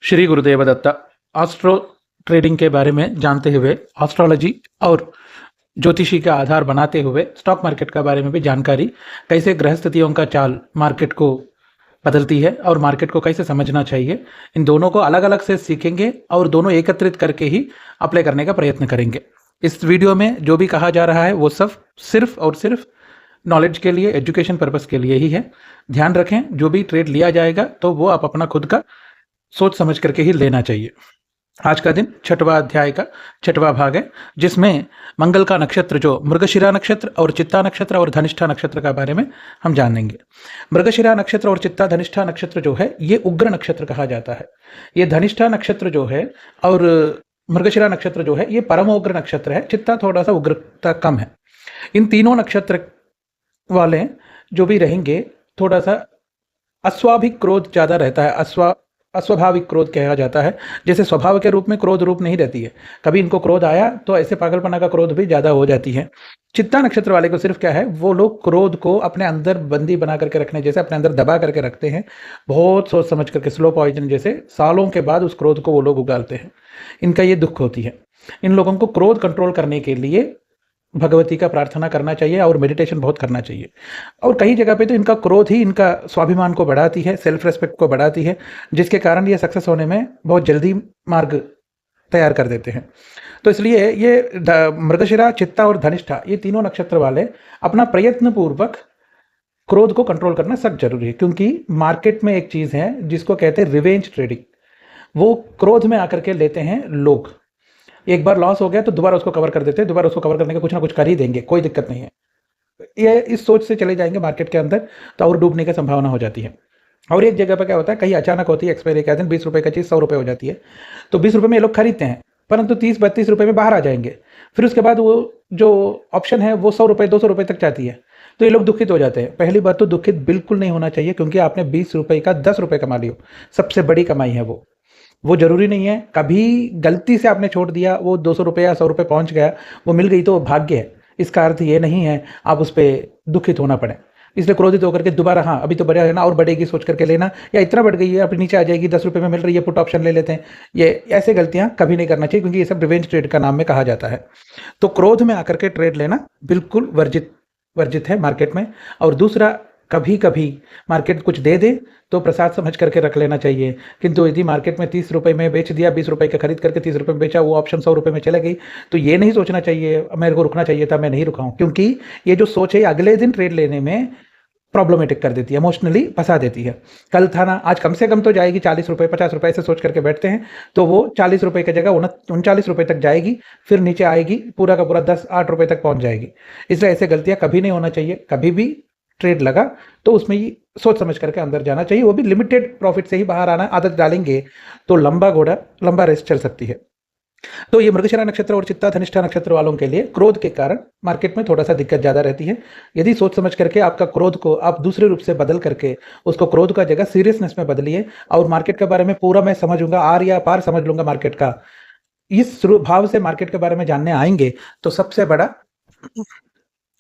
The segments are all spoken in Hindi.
श्री गुरुदेव दत्ता। एस्ट्रो ट्रेडिंग के बारे में जानते हुए, एस्ट्रोलॉजी और ज्योतिषी का आधार बनाते हुए स्टॉक मार्केट के बारे में भी जानकारी, कैसे ग्रह स्थितियों का चाल मार्केट को बदलती है और मार्केट को कैसे समझना चाहिए, इन दोनों को अलग अलग से सीखेंगे और दोनों एकत्रित करके ही अप्लाई करने का प्रयत्न करेंगे। इस वीडियो में जो भी कहा जा रहा है वो सब सिर्फ और सिर्फ नॉलेज के लिए, एजुकेशन पर्पस के लिए ही है। ध्यान रखें, जो भी ट्रेड लिया जाएगा तो वो आप अपना खुद का सोच समझ करके ही लेना चाहिए। आज का दिन छठवां अध्याय का छठवां भाग है, जिसमें मंगल का नक्षत्र जो मृगशिरा नक्षत्र और चित्ता नक्षत्र और धनिष्ठा नक्षत्र के बारे में हम जानेंगे। मृगशिरा नक्षत्र और चित्ता धनिष्ठा नक्षत्र जो है ये उग्र नक्षत्र कहा जाता है। ये धनिष्ठा नक्षत्र जो है और मृगशिरा नक्षत्र जो है ये परम उग्र नक्षत्र है। चित्ता थोड़ा सा उग्रता कम है। इन तीनों नक्षत्र वाले जो भी रहेंगे, थोड़ा सा अस्वाभाविक क्रोध ज़्यादा रहता है। अस्वाभाविक क्रोध कहा जाता है, जैसे स्वभाव के रूप में क्रोध रूप नहीं रहती है। कभी इनको क्रोध आया तो ऐसे पागलपना का क्रोध भी ज़्यादा हो जाती है। चित्ता नक्षत्र वाले को सिर्फ क्या है, वो लोग क्रोध को अपने अंदर बंदी बना करके रखने जैसे अपने अंदर दबा करके रखते हैं। बहुत सोच समझ करके, स्लो पॉइजन जैसे सालों के बाद उस क्रोध को वो लोग उगालते हैं। इनका ये दुख होती है। इन लोगों को क्रोध कंट्रोल करने के लिए भगवती का प्रार्थना करना चाहिए और मेडिटेशन बहुत करना चाहिए। और कई जगह पे तो इनका क्रोध ही इनका स्वाभिमान को बढ़ाती है, सेल्फ रेस्पेक्ट को बढ़ाती है, जिसके कारण ये सक्सेस होने में बहुत जल्दी मार्ग तैयार कर देते हैं। तो इसलिए ये मृगशिरा, चित्ता और धनिष्ठा ये तीनों नक्षत्र वाले अपना प्रयत्न पूर्वक क्रोध को कंट्रोल करना सख्त जरूरी है, क्योंकि मार्केट में एक चीज़ है जिसको कहते हैं रिवेंज ट्रेडिंग। वो क्रोध में आकर के लेते हैं लोग। एक बार लॉस हो गया तो दोबारा उसको कवर कर देते हैं, दोबारा उसको कवर करने का कुछ ना कुछ कर ही देंगे, कोई दिक्कत नहीं है। ये इस सोच से चले जाएंगे मार्केट के अंदर तो और डूबने की संभावना हो जाती है। और एक जगह पर क्या होता है, कहीं अचानक होती है एक्सपायरी का दिन, 20 रुपये का चीज़ 100 रुपये हो जाती है। तो 20 रुपये में ये लोग खरीदते हैं, परंतु 30-32 रुपये में बाहर आ जाएंगे। फिर उसके बाद वो जो ऑप्शन है वो 100 रुपये 200 रुपये तक जाती है, तो ये लोग दुखित हो जाते हैं। पहली बात तो दुखित बिल्कुल नहीं होना चाहिए, क्योंकि आपने 20 रुपये का 10 रुपये कमा लियो, सबसे बड़ी कमाई है वो जरूरी नहीं है। कभी गलती से आपने छोड़ दिया, वो 200 रुपये या 100 रुपये पहुंच गया, वो मिल गई तो भाग्य है। इसका अर्थ ये नहीं है आप उस पर दुखित होना पड़े। इसलिए क्रोधित होकर के दोबारा, हाँ अभी तो बढ़िया है ना, और बढ़ेगी सोच करके लेना, या इतना बढ़ गई है अभी नीचे आ जाएगी, 10 रुपये में मिल रही है, पुट ऑप्शन ले लेते हैं। ये ऐसे गलतियां कभी नहीं करना चाहिए, क्योंकि ये सब रिवेंज ट्रेड का नाम में कहा जाता है। तो क्रोध में आकर के ट्रेड लेना बिल्कुल वर्जित है मार्केट में। और दूसरा, कभी कभी मार्केट कुछ दे दे तो प्रसाद समझ करके रख लेना चाहिए। किंतु यदि मार्केट में 30 रुपये में बेच दिया, 20 रुपये का खरीद करके 30 रुपये में बेचा, वो ऑप्शन 100 रुपये में चले गई, तो ये नहीं सोचना चाहिए मेरे को रुकना चाहिए था, मैं नहीं रुका हूँ। क्योंकि ये जो सोच है अगले दिन ट्रेड लेने में प्रॉब्लमेटिक कर देती है, इमोशनली फंसा देती है। कल था ना, आज कम से कम तो जाएगी 40 रुपये 50 रुपये से सोच करके बैठते हैं, तो वो 40 रुपये की जगह 39 रुपये तक जाएगी, फिर नीचे आएगी, पूरा का पूरा 10-8 रुपये तक पहुंच जाएगी। इसलिए ऐसे गलतियां कभी नहीं होना चाहिए। कभी भी ट्रेड लगा तो उसमें ही सोच समझ करके अंदर जाना चाहिए, वो भी लिमिटेड प्रॉफिट से ही बाहर आना। आदत डालेंगे तो लंबा घोड़ा लंबा रेस चल सकती है। तो ये मृगशिरा नक्षत्र और चित्ता धनिष्ठा नक्षत्र वालों के लिए क्रोध के कारण मार्केट में थोड़ा सा दिक्कत ज़्यादा रहती है। यदि सोच समझ करके आपका क्रोध को आप दूसरे रूप से बदल करके उसको क्रोध का जगह सीरियसनेस में बदलिए, और मार्केट के बारे में पूरा मैं समझूंगा, आर या पार समझ लूंगा मार्केट का, इस भाव से मार्केट के बारे में जानने आएंगे तो सबसे बड़ा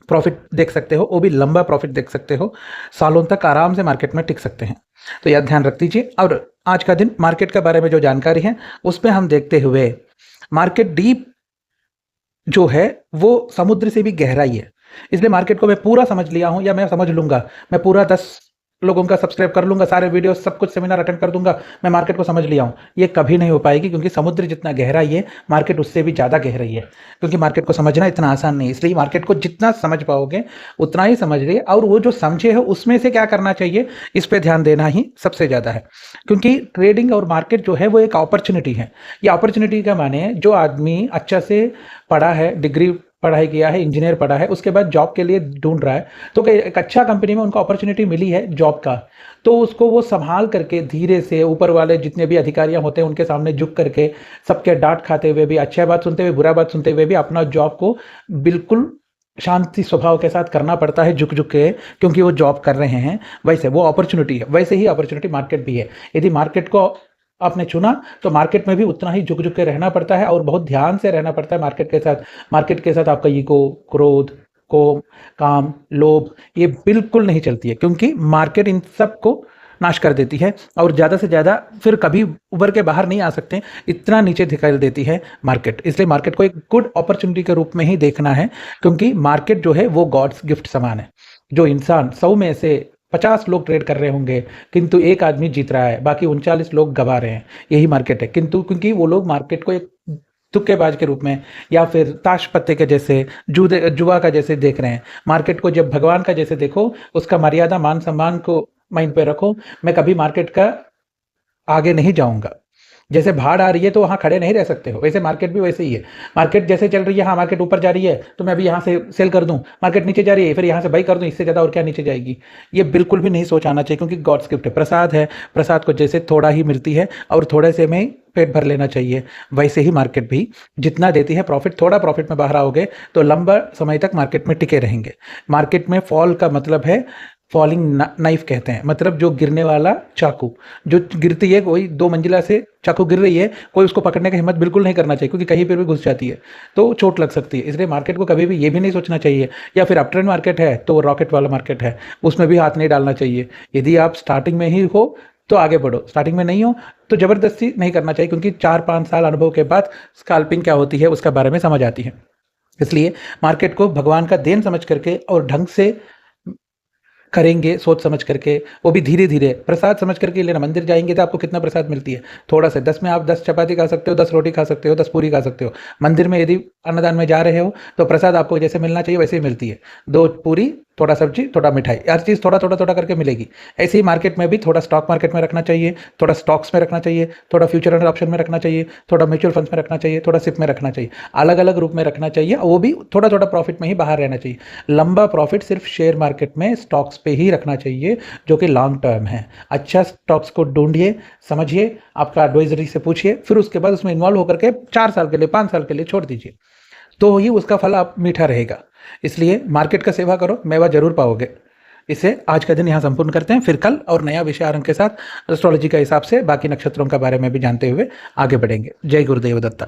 प्रॉफिट देख सकते हो, वो भी लंबा प्रॉफिट देख सकते हो। सालों तक आराम से मार्केट में टिक सकते हैं। तो यह ध्यान रख दीजिए। और आज का दिन मार्केट के बारे में जो जानकारी है उसमें हम देखते हुए, मार्केट डीप जो है वो समुद्र से भी गहराई है। इसलिए मार्केट को मैं पूरा समझ लिया हूं, या मैं समझ लूंगा, मैं पूरा 10 लोगों का सब्सक्राइब कर लूंगा, सारे वीडियो सब कुछ सेमिनार अटेंड कर दूंगा, मैं मार्केट को समझ लिया हूं, ये कभी नहीं हो पाएगी। क्योंकि समुद्र जितना गहरा है, मार्केट उससे भी ज़्यादा गहराई है। क्योंकि मार्केट को समझना इतना आसान नहीं है। इसलिए मार्केट को जितना समझ पाओगे उतना ही समझ लिए, और वो जो समझे हो उसमें से क्या करना चाहिए इस पर ध्यान देना ही सबसे ज़्यादा है। क्योंकि ट्रेडिंग और मार्केट जो है वो एक अपॉर्चुनिटी है। ये अपॉर्चुनिटी का माने, जो आदमी अच्छा से पढ़ा है, डिग्री पढ़ाई किया है, इंजीनियर पढ़ा है, उसके बाद जॉब के लिए ढूंढ रहा है, तो एक अच्छा कंपनी में उनको अपॉर्चुनिटी मिली है जॉब का, तो उसको वो संभाल करके धीरे से ऊपर वाले जितने भी अधिकारियां होते हैं उनके सामने झुक करके, सबके डांट खाते हुए भी, अच्छा बात सुनते हुए, बुरा बात सुनते हुए भी, अपना जॉब को बिल्कुल शांति स्वभाव के साथ करना पड़ता है, झुक झुक के, क्योंकि वो जॉब कर रहे हैं। वैसे वो अपॉर्चुनिटी है, वैसे ही अपॉर्चुनिटी मार्केट भी है। यदि मार्केट को आपने चुना तो मार्केट में भी उतना ही झुक झुक के रहना पड़ता है, और बहुत ध्यान से रहना पड़ता है मार्केट के साथ। मार्केट के साथ आपका ईगो, क्रोध, काम, लोभ ये बिल्कुल नहीं चलती है, क्योंकि मार्केट इन सब को नाश कर देती है और ज़्यादा से ज़्यादा फिर कभी उभर के बाहर नहीं आ सकते, इतना नीचे धकेल देती है मार्केट। इसलिए मार्केट को एक गुड अपॉर्चुनिटी के रूप में ही देखना है, क्योंकि मार्केट जो है वो गॉड्स गिफ्ट समान है। जो इंसान 100 में से 50 लोग ट्रेड कर रहे होंगे, किंतु एक आदमी जीत रहा है, बाकी 39 लोग गवा रहे हैं, यही मार्केट है। किंतु क्योंकि वो लोग मार्केट को एक तुक्केबाज के रूप में या फिर ताश पत्ते के जैसे, जुआ का जैसे देख रहे हैं। मार्केट को जब भगवान का जैसे देखो, उसका मर्यादा मान सम्मान को माइंड पे रखो। मैं कभी मार्केट का आगे नहीं जाऊंगा। जैसे भाड़ आ रही है तो वहाँ खड़े नहीं रह सकते हो, वैसे मार्केट भी वैसे ही है। मार्केट जैसे चल रही है, हाँ मार्केट ऊपर जा रही है तो मैं अभी यहाँ से सेल कर दूं, मार्केट नीचे जा रही है फिर यहाँ से बाई कर दूं, इससे ज़्यादा और क्या नीचे जाएगी। ये बिल्कुल भी नहीं सोच आना चाहिए, क्योंकि गॉड्स गिफ्ट है, प्रसाद है। प्रसाद को जैसे थोड़ा ही मिलती है और थोड़े से में पेट भर लेना चाहिए, वैसे ही मार्केट भी जितना देती है प्रॉफिट, थोड़ा प्रॉफिट में बाहर आओगे तो लंबा समय तक मार्केट में टिके रहेंगे। मार्केट में फॉल का मतलब है फॉलिंग नाइफ कहते हैं, मतलब जो गिरने वाला चाकू, जो गिरती है, कोई 2 मंजिला से चाकू गिर रही है, कोई उसको पकड़ने की हिम्मत बिल्कुल नहीं करना चाहिए, क्योंकि कहीं पर भी घुस जाती है तो चोट लग सकती है। इसलिए मार्केट को कभी भी ये भी नहीं सोचना चाहिए, या फिर अपट्रेंड मार्केट है तो रॉकेट वाला मार्केट है, उसमें भी हाथ नहीं डालना चाहिए। यदि आप स्टार्टिंग में ही हो तो आगे बढ़ो, स्टार्टिंग में नहीं हो तो ज़बरदस्ती नहीं करना चाहिए, क्योंकि 4-5 साल अनुभव के बाद स्कैल्पिंग क्या होती है उसका बारे में समझ आती है। इसलिए मार्केट को भगवान का देन समझ करके और ढंग से करेंगे, सोच समझ करके, वो भी धीरे धीरे, प्रसाद समझ करके लेना। मंदिर जाएंगे तो आपको कितना प्रसाद मिलती है, थोड़ा सा, 10 में आप 10 चपाती खा सकते हो, 10 रोटी खा सकते हो, 10 पूरी खा सकते हो। मंदिर में यदि अन्नदान में जा रहे हो तो प्रसाद आपको जैसे मिलना चाहिए वैसे ही मिलती है, 2 पूरी, थोड़ा सब्जी, थोड़ा मिठाई, हर चीज़ थोड़ा थोड़ा थोड़ा करके मिलेगी। ऐसे ही मार्केट में भी थोड़ा स्टॉक मार्केट में रखना चाहिए, थोड़ा स्टॉक्स में रखना चाहिए, थोड़ा फ्यूचर एंड ऑप्शन में रखना चाहिए, थोड़ा म्यूचुअल फंड्स में रखना चाहिए, थोड़ा सिप में रखना चाहिए, अलग अलग रूप में रखना चाहिए। वो भी थोड़ा थोड़ा प्रॉफिट में ही बाहर रहना चाहिए। लंबा प्रॉफिट सिर्फ शेयर मार्केट में, स्टॉक्स पे ही रखना चाहिए, जो कि लॉन्ग टर्म है। अच्छा स्टॉक्स को ढूंढिए, समझिए, आपका एडवाइजरी से पूछिए, फिर उसके बाद उसमें इन्वॉल्व होकर के 4 साल के लिए, 5 साल के लिए छोड़ दीजिए, तो ही उसका फल आप मीठा रहेगा। इसलिए मार्केट का सेवा करो, मेवा जरूर पाओगे। इसे आज का दिन यहाँ संपूर्ण करते हैं, फिर कल और नया विषय आरंभ के साथ एस्ट्रोलॉजी के हिसाब से बाकी नक्षत्रों के बारे में भी जानते हुए आगे बढ़ेंगे। जय गुरुदेव दत्ता।